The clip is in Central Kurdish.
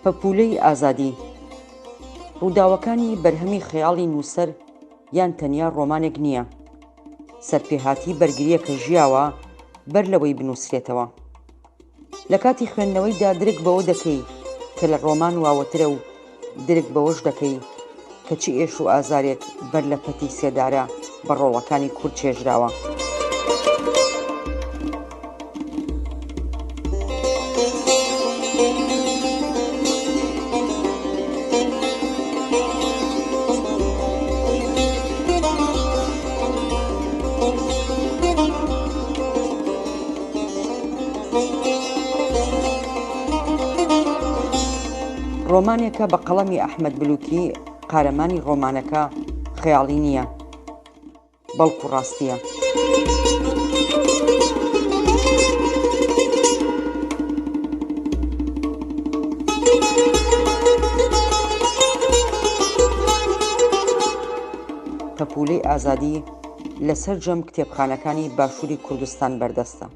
پەپولەی ئازادی. ڕووداوەکانی بەرهەمی خەیاڵی نووسەر یان تەنیا ڕۆمانێک نییە، سەرپێهاتی بەرگریە کە ژیاوە بەر لەوەی بنووسرێتەوە. لە کاتی خوێندنەوەیدا درک بەوە دەکەی کە لە ڕۆمان واوەترە و درک بەوەش دەکەی کە چی ئێش و ئازارێک بەر لە پەتی سێدارە بە ڕۆڵەکانی کورد چێژراوە. ڕۆمانێکە بە قەڵەمی ئەحمەد بلووکی. قارەمانی ڕۆمانەکە خەیاڵی نییە، بەڵکو ڕاستیە. پەپولەی ئازادی لە سەرجەم کتێبخانەکانی باشووری کوردستان بەردەستە.